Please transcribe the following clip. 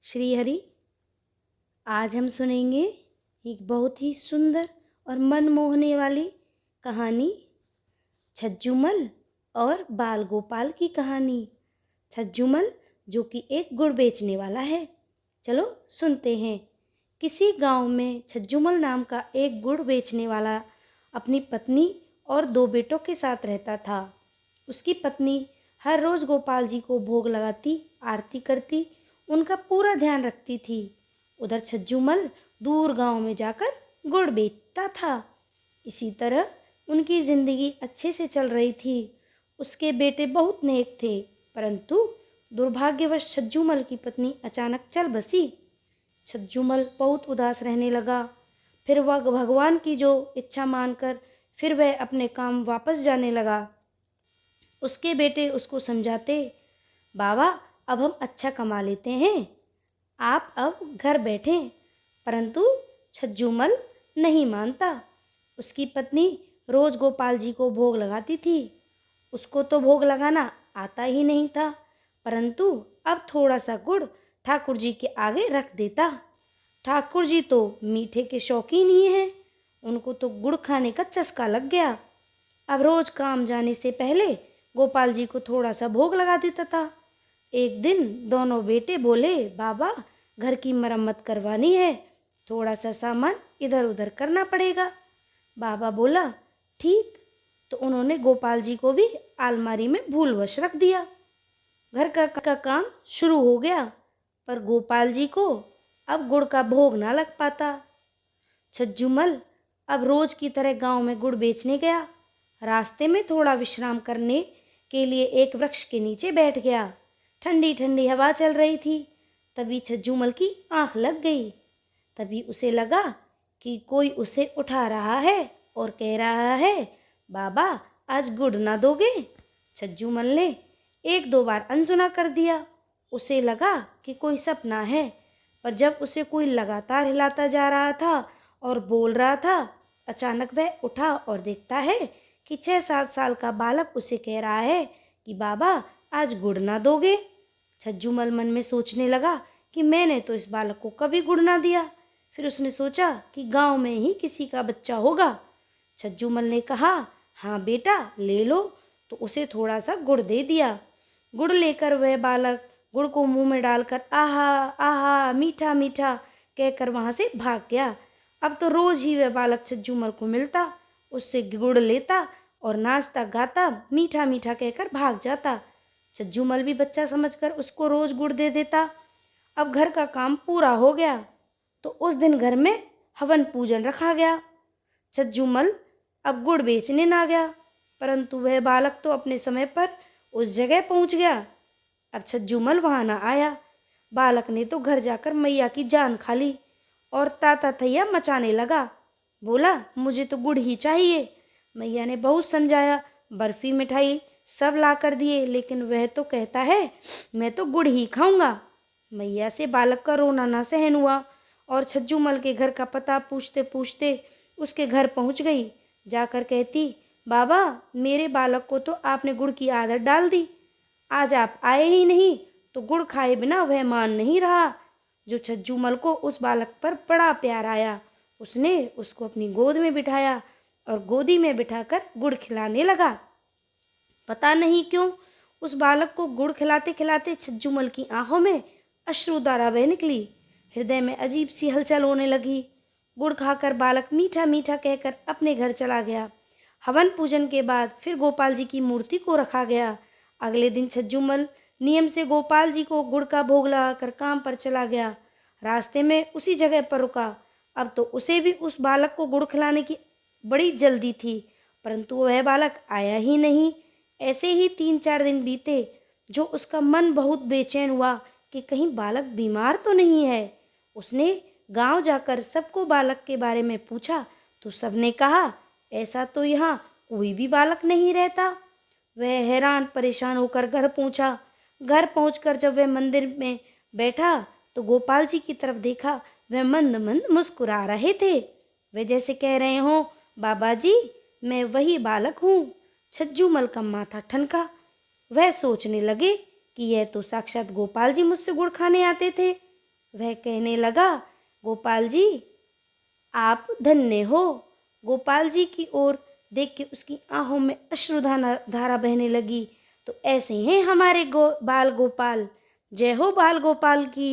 श्री हरि। आज हम सुनेंगे एक बहुत ही सुंदर और मन मोहने वाली कहानी, छज्जूमल और बाल गोपाल की कहानी। छज्जूमल जो कि एक गुड़ बेचने वाला है। चलो सुनते हैं। किसी गांव में छज्जूमल नाम का एक गुड़ बेचने वाला अपनी पत्नी और दो बेटों के साथ रहता था। उसकी पत्नी हर रोज गोपाल जी को भोग लगाती, आरती करती, उनका पूरा ध्यान रखती थी। उधर छज्जूमल दूर गांव में जाकर गुड़ बेचता था। इसी तरह उनकी जिंदगी अच्छे से चल रही थी। उसके बेटे बहुत नेक थे, परंतु दुर्भाग्यवश छज्जूमल की पत्नी अचानक चल बसी। छज्जूमल बहुत उदास रहने लगा। फिर वह भगवान की जो इच्छा मानकर फिर वह अपने काम वापस जाने लगा। उसके बेटे उसको समझाते, बाबा अब हम अच्छा कमा लेते हैं, आप अब घर बैठें। परंतु छज्जूमल नहीं मानता। उसकी पत्नी रोज गोपाल जी को भोग लगाती थी। उसको तो भोग लगाना आता ही नहीं था, परंतु अब थोड़ा सा गुड़ ठाकुर जी के आगे रख देता। ठाकुर जी तो मीठे के शौकीन ही हैं, उनको तो गुड़ खाने का चस्का लग गया। अब रोज काम जाने से पहले गोपाल जी को थोड़ा सा भोग लगा देता था। एक दिन दोनों बेटे बोले, बाबा घर की मरम्मत करवानी है, थोड़ा सा सामान इधर उधर करना पड़ेगा। बाबा बोला ठीक। तो उन्होंने गोपाल जी को भी अलमारी में भूलवश रख दिया। घर का काम शुरू हो गया, पर गोपाल जी को अब गुड़ का भोग ना लग पाता। छज्जूमल अब रोज की तरह गांव में गुड़ बेचने गया। रास्ते में थोड़ा विश्राम करने के लिए एक वृक्ष के नीचे बैठ गया। ठंडी ठंडी हवा चल रही थी। तभी छज्जूमल की आंख लग गई। तभी उसे लगा कि कोई उसे उठा रहा है और कह रहा है, बाबा आज गुड़ ना दोगे। छज्जूमल ने एक दो बार अनसुना कर दिया। उसे लगा कि कोई सपना है, पर जब उसे कोई लगातार हिलाता जा रहा था और बोल रहा था, अचानक वह उठा और देखता है कि 6-7 साल का बालक उसे कह रहा है कि बाबा आज गुड़ ना दोगे। छज्जूमल मन में सोचने लगा कि मैंने तो इस बालक को कभी गुड़ ना दिया। फिर उसने सोचा कि गांव में ही किसी का बच्चा होगा। छज्जूमल ने कहा, हाँ बेटा ले लो। तो उसे थोड़ा सा गुड़ दे दिया। गुड़ लेकर वह बालक गुड़ को मुंह में डालकर आहा आहा मीठा मीठा कहकर वहां से भाग गया। अब तो रोज ही वह बालक छज्जूमल को मिलता, उससे गुड़ लेता और नाचता गाता मीठा मीठा कहकर भाग जाता। छज्जूमल भी बच्चा समझकर उसको रोज गुड़ दे देता। अब घर का काम पूरा हो गया तो उस दिन घर में हवन पूजन रखा गया। छज्जूमल अब गुड़ बेचने ना गया, परंतु वह बालक तो अपने समय पर उस जगह पहुंच गया। अब छज्जूमल वहां ना आया। बालक ने तो घर जाकर मैया की जान खा ली और ताता थैया मचाने लगा। बोला मुझे तो गुड़ ही चाहिए। मैया ने बहुत समझाया, बर्फी मिठाई सब ला कर दिए, लेकिन वह तो कहता है मैं तो गुड़ ही खाऊंगा। मैया से बालक का रोना ना सहन हुआ और छज्जूमल के घर का पता पूछते पूछते उसके घर पहुंच गई। जाकर कहती, बाबा मेरे बालक को तो आपने गुड़ की आदत डाल दी, आज आप आए ही नहीं तो गुड़ खाए बिना वह मान नहीं रहा। जो छज्जूमल को उस बालक पर बड़ा प्यार आया, उसने उसको अपनी गोद में बिठाया और गोदी में बिठाकर गुड़ खिलाने लगा। पता नहीं क्यों उस बालक को गुड़ खिलाते खिलाते छज्जूमल की आंखों में अश्रुधारा बह निकली। हृदय में अजीब सी हलचल होने लगी। गुड़ खाकर बालक मीठा मीठा कहकर अपने घर चला गया। हवन पूजन के बाद फिर गोपाल जी की मूर्ति को रखा गया। अगले दिन छज्जूमल नियम से गोपाल जी को गुड़ का भोग लगाकर काम पर चला गया। रास्ते में उसी जगह पर रुका। अब तो उसे भी उस बालक को गुड़ खिलाने की बड़ी जल्दी थी, परंतु वह बालक आया ही नहीं। ऐसे ही 3-4 दिन बीते, जो उसका मन बहुत बेचैन हुआ कि कहीं बालक बीमार तो नहीं है। उसने गांव जाकर सबको बालक के बारे में पूछा तो सबने कहा ऐसा तो यहाँ कोई भी बालक नहीं रहता। वह हैरान परेशान होकर घर पहुंचा। घर पहुंचकर जब वह मंदिर में बैठा तो गोपाल जी की तरफ देखा। वह मंद मंद मुस्कुरा रहे थे। वे जैसे कह रहे हों, बाबा जी मैं वही बालक हूँ। छज्जूमल का माथा ठनका। वह सोचने लगे कि यह तो साक्षात गोपाल जी मुझसे गुड़ खाने आते थे। वह कहने लगा, गोपाल जी आप धन्य हो। गोपाल जी की ओर देख के उसकी आंखों में धारा बहने लगी। तो ऐसे हैं हमारे बाल गोपाल। जय हो बाल गोपाल की।